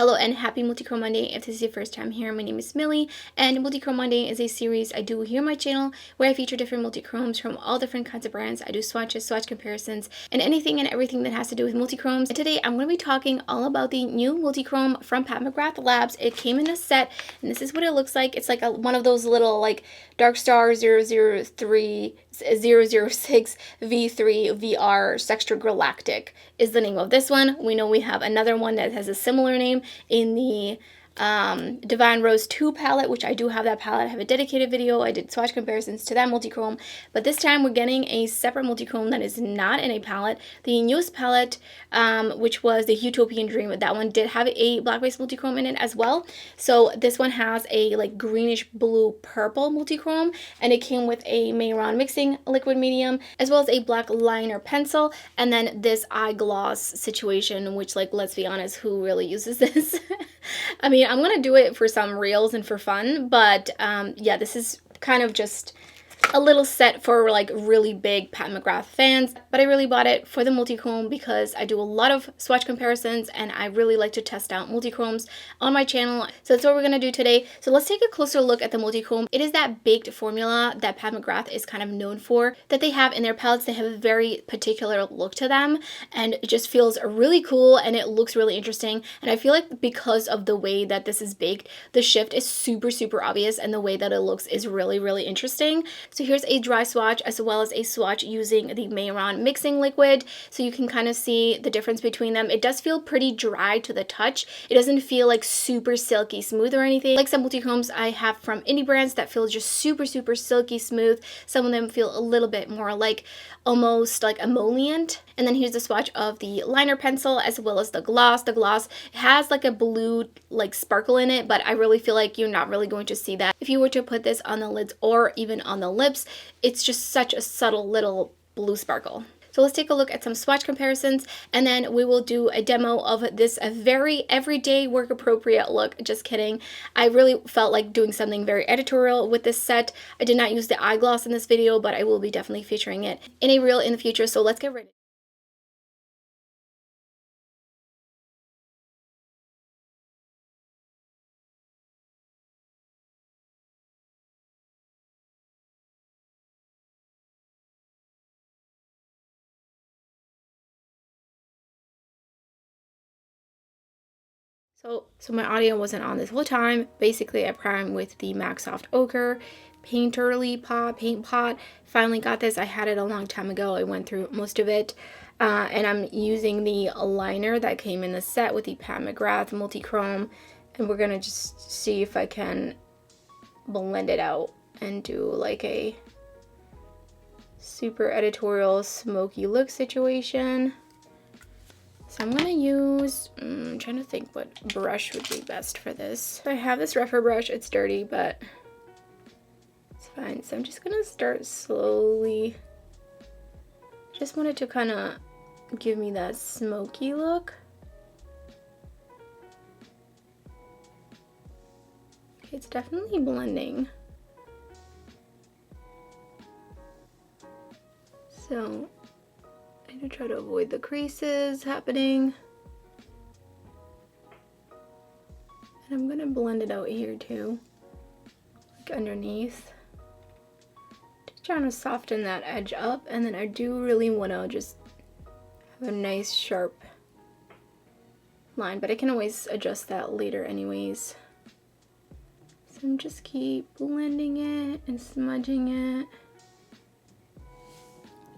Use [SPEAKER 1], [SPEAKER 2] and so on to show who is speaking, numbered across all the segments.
[SPEAKER 1] Hello and happy Multichrome Monday. If this is your first time here, my name is Millie, and Multichrome Monday is a series I do here on my channel where I feature different multichromes from all different kinds of brands. I do swatches, swatch comparisons, and anything and everything that has to do with multichromes. And today I'm going to be talking all about the new multichrome from McGrath Labs. It came in a set, and this is what it looks like. It's like one of those little like Dark Star 003 006 V3 VR Sextra Galactic is the name of this one. We know we have another one that has a similar name in the Divine Rose 2 palette, which I do have that palette. I have a dedicated video. I did swatch comparisons to that multichrome, but this time we're getting a separate multichrome that is not in a palette. The newest palette, which was the Utopian Dream, that one did have a black-based multichrome in it as well. So this one has a like greenish blue purple multichrome, and it came with a Mayron mixing liquid medium, as well as a black liner pencil, and then this eye gloss situation, which, like, let's be honest, who really uses this? I mean, I'm gonna do it for some reels and for fun, but yeah, this is kind of just a little set for like really big McGrath fans, but I really bought it for the multichrome because I do a lot of swatch comparisons and I really like to test out multichromes on my channel. So that's what we're gonna do today. So let's take a closer look at the multichrome. It is that baked formula that McGrath is kind of known for, that they have in their palettes. They have a very particular look to them, and it just feels really cool and it looks really interesting. And I feel like because of the way that this is baked, the shift is super obvious, and the way that it looks is really interesting. So here's a dry swatch as well as a swatch using the Mayron mixing liquid, so you can kind of see the difference between them. It does feel pretty dry to the touch. It doesn't feel like super silky smooth or anything. Like some multichromes I have from indie brands that feel just super silky smooth. Some of them feel a little bit more like almost like emollient. And then here's the swatch of the liner pencil as well as the gloss. The gloss has like a blue like sparkle in it, but I really feel like you're not really going to see that if you were to put this on the lids or even on the lips. It's just such a subtle little blue sparkle. So let's take a look at some swatch comparisons, and then we will do a demo of this very everyday work appropriate look. Just kidding. I really felt like doing something very editorial with this set. I did not use the eye gloss in this video, but I will be definitely featuring it in a reel in the future. So let's get ready. So my audio wasn't on this whole time. Basically, I primed with the MAC Soft Ochre paint pot. Finally got this. I had it a long time ago. I went through most of it. And I'm using the liner that came in the set with the McGrath Multichrome. And we're going to just see if I can blend it out and do like a super editorial smoky look situation. So I'm gonna use, I'm trying to think what brush would be best for this. I have this rougher brush, it's dirty, but it's fine. So I'm just gonna start slowly. Just wanted to kind of give me that smoky look. Okay, it's definitely blending. So I'm gonna try to avoid the creases happening. And I'm gonna blend it out here too, like underneath. Just trying to soften that edge up, and then I do really wanna just have a nice sharp line, but I can always adjust that later anyways. So I'm just keep blending it and smudging it.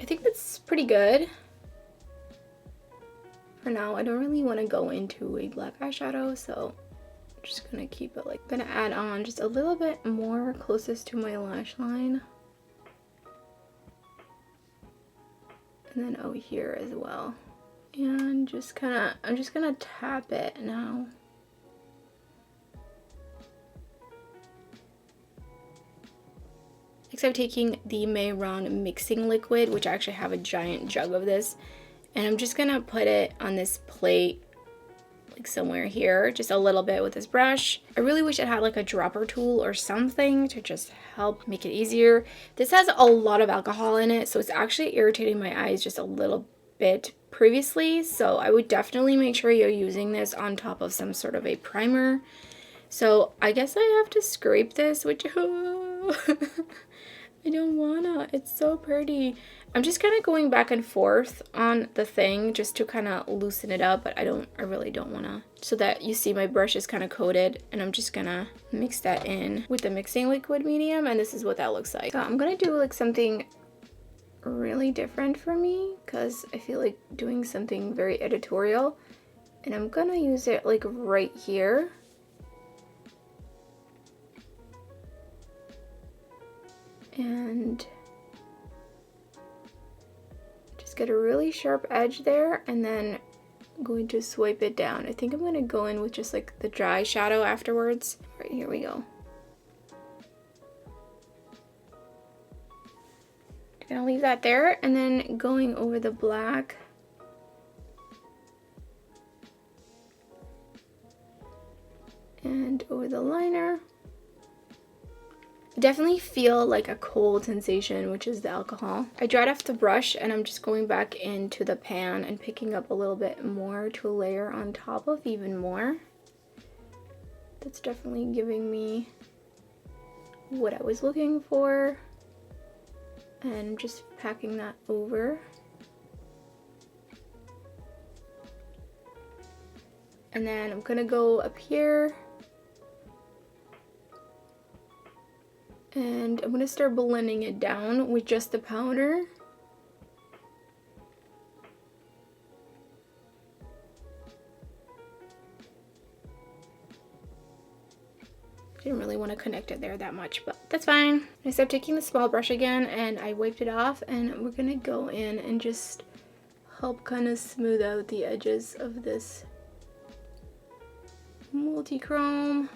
[SPEAKER 1] I think that's pretty good. For now, I don't really want to go into a black eyeshadow, so I'm just gonna keep it like, I'm gonna add on just a little bit more closest to my lash line. And then over here as well. And just kinda, I'm just gonna tap it now. Next, I'm taking the Mayron mixing liquid, which I actually have a giant jug of this. And I'm just gonna put it on this plate, like somewhere here, just a little bit with this brush. I really wish it had like a dropper tool or something to just help make it easier. This has a lot of alcohol in it, so it's actually irritating my eyes just a little bit previously, so I would definitely make sure you're using this on top of some sort of a primer. So I guess I have to scrape this, which I don't wanna. It's so pretty. I'm just kind of going back and forth on the thing just to kind of loosen it up, but I really don't wanna. So that you see my brush is kind of coated, and I'm just gonna mix that in with the mixing liquid medium, and this is what that looks like. So I'm gonna do like something really different for me because I feel like doing something very editorial, and I'm gonna use it like right here. And just get a really sharp edge there, and then I'm going to swipe it down. I think I'm going to go in with just like the dry shadow afterwards. All right, here we go. I'm gonna leave that there, and then going over the black. And over the liner. I definitely feel like a cold sensation, which is the alcohol. I dried off the brush, and I'm just going back into the pan and picking up a little bit more to layer on top of even more. That's definitely giving me what I was looking for. And just packing that over. And then I'm gonna go up here. And I'm gonna start blending it down with just the powder. Didn't really want to connect it there that much, but that's fine. I started taking the small brush again, and I wiped it off, and we're gonna go in and just help kind of smooth out the edges of this multichrome.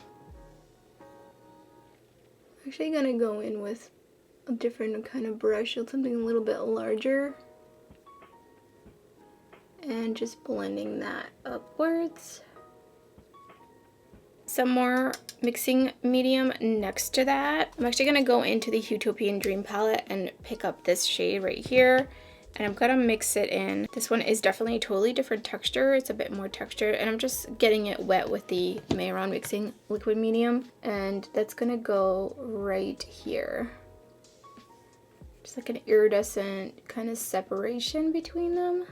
[SPEAKER 1] Actually gonna go in with a different kind of brush, something a little bit larger, and just blending that upwards. Some more mixing medium next to that. I'm actually gonna go into the Utopian Dream palette and pick up this shade right here, and I'm gonna mix it in. This one is definitely a totally different texture. It's a bit more textured, and I'm just getting it wet with the Mayron mixing liquid medium, and that's gonna go right here. Just like an iridescent kind of separation between them.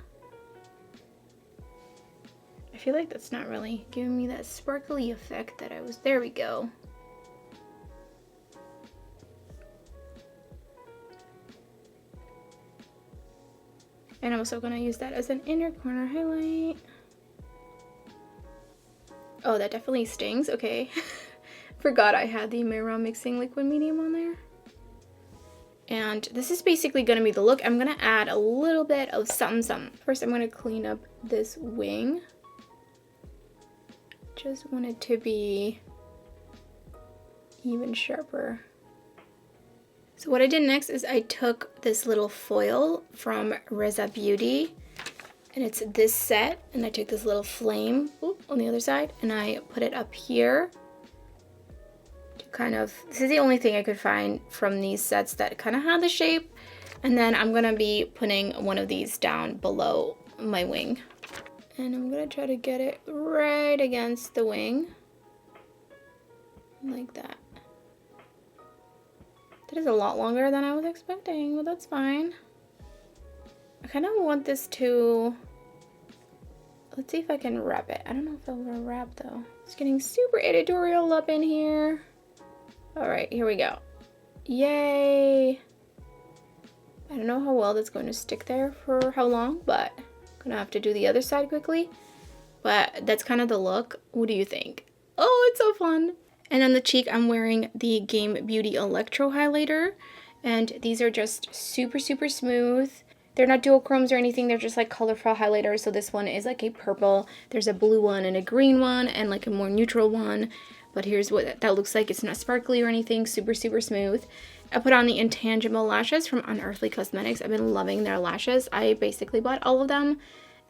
[SPEAKER 1] I feel like that's not really giving me that sparkly effect that I was. There we go. And I'm also gonna use that as an inner corner highlight. Oh, that definitely stings. Okay. Forgot I had the Mayron mixing liquid medium on there. And this is basically gonna be the look. I'm gonna add a little bit of something. First, I'm gonna clean up this wing. Just want it to be even sharper. So what I did next is I took this little foil from Reza Beauty, and it's this set, and I took this little flame on the other side, and I put it up here to kind of, this is the only thing I could find from these sets that kind of had the shape, and then I'm gonna be putting one of these down below my wing, and I'm gonna try to get it right against the wing, like that. That is a lot longer than I was expecting, but that's fine. I kind of want this to, let's see if I can wrap it. I don't know if I'll wrap though. It's getting super editorial up in here. All right, here we go. Yay. I don't know how well that's going to stick there for how long, but I'm gonna have to do the other side quickly. But that's kind of the look. What do you think? Oh, it's so fun. And on the cheek, I'm wearing the Game Beauty Electro highlighter. And these are just super, super smooth. They're not dual chromes or anything. They're just like colorful highlighters. So this one is like a purple. There's a blue one and a green one and like a more neutral one. But here's what that looks like. It's not sparkly or anything. Super, super smooth. I put on the Intangible lashes from Unearthly Cosmetics. I've been loving their lashes. I basically bought all of them.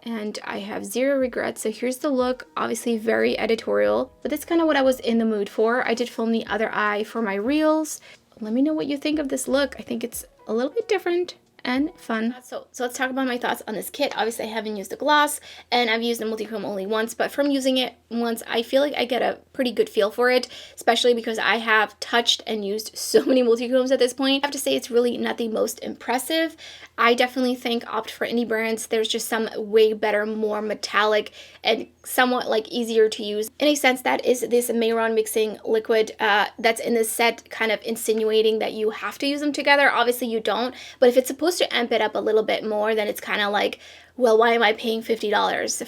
[SPEAKER 1] And I have zero regrets. So here's the look, obviously very editorial, but that's kind of what I was in the mood for. I did film the other eye for my reels. Let me know what you think of this look. I think it's a little bit different, and fun. So let's talk about my thoughts on this kit. Obviously, I haven't used the gloss, and I've used the Multichrome only once, but from using it once, I feel like I get a pretty good feel for it, especially because I have touched and used so many Multichromes at this point. I have to say it's really not the most impressive. I definitely think opt for indie brands. There's just some way better, more metallic, and somewhat like easier to use. In a sense, that is this Mayron mixing liquid that's in this set, kind of insinuating that you have to use them together. Obviously you don't, but if it's supposed to amp it up a little bit more, then it's kind of like, well, why am I paying $50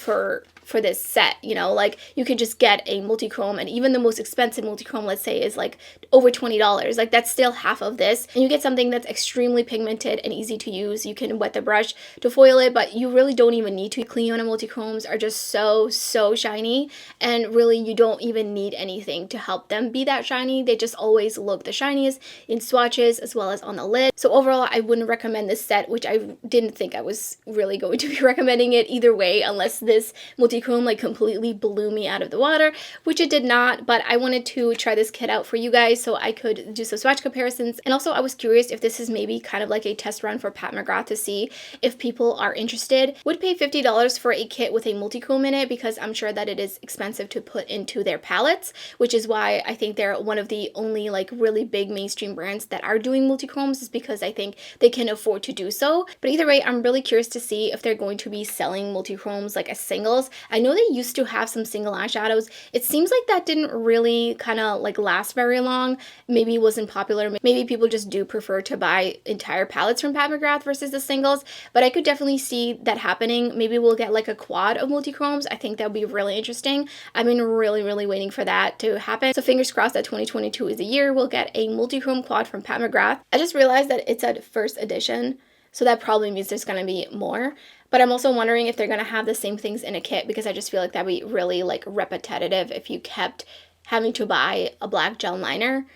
[SPEAKER 1] for this set? You know, like you could just get a Multichrome, and even the most expensive Multichrome, let's say, is like over $20. Like that's still half of this, and you get something that's extremely pigmented and easy to use. You can wet the brush to foil it, but you really don't even need to. Clionadh Multichromes are just so shiny, and really you don't even need anything to help them be that shiny. They just always look the shiniest in swatches as well as on the lid. So overall, I wouldn't recommend this set, which I didn't think I was really going to be recommending it either way, unless this Multichrome like completely blew me out of the water, which it did not. But I wanted to try this kit out for you guys so I could do some swatch comparisons, and also I was curious if this is maybe kind of like a test run for Pat McGrath to see if people are interested. Would pay $50 for a kit with a Multichrome in it, because I'm sure that it is expensive to put into their palettes, which is why I think they're one of the only like really big mainstream brands that are doing Multichromes, is because I think they can afford to do so. But either way, I'm really curious to see if they're going to be selling Multichromes like as singles. I know they used to have some single eyeshadows. It seems like that didn't really kind of like last very long. Maybe it wasn't popular. Maybe people just do prefer to buy entire palettes from Pat McGrath versus the singles, but I could definitely see that happening. Maybe we'll get like a quad of Multichromes. I think that would be really interesting. I've been really waiting for that to happen. So fingers crossed that 2022 is the year we'll get a Multichrome quad from Pat McGrath. I just realized that it's at first edition, so that probably means there's going to be more. But I'm also wondering if they're going to have the same things in a kit, because I just feel like that'd be really like repetitive if you kept having to buy a black gel liner.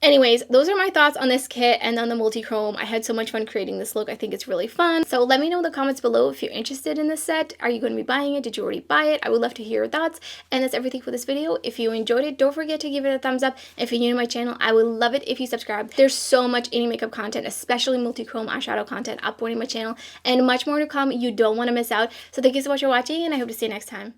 [SPEAKER 1] Anyways, those are my thoughts on this kit and on the Multichrome. I had so much fun creating this look. I think it's really fun. So let me know in the comments below if you're interested in this set. Are you going to be buying it? Did you already buy it? I would love to hear your thoughts. And that's everything for this video. If you enjoyed it, don't forget to give it a thumbs up. If you're new to my channel, I would love it if you subscribe. There's so much indie makeup content, especially Multichrome eyeshadow content uploading my channel, and much more to come. You don't want to miss out. So thank you so much for watching, and I hope to see you next time.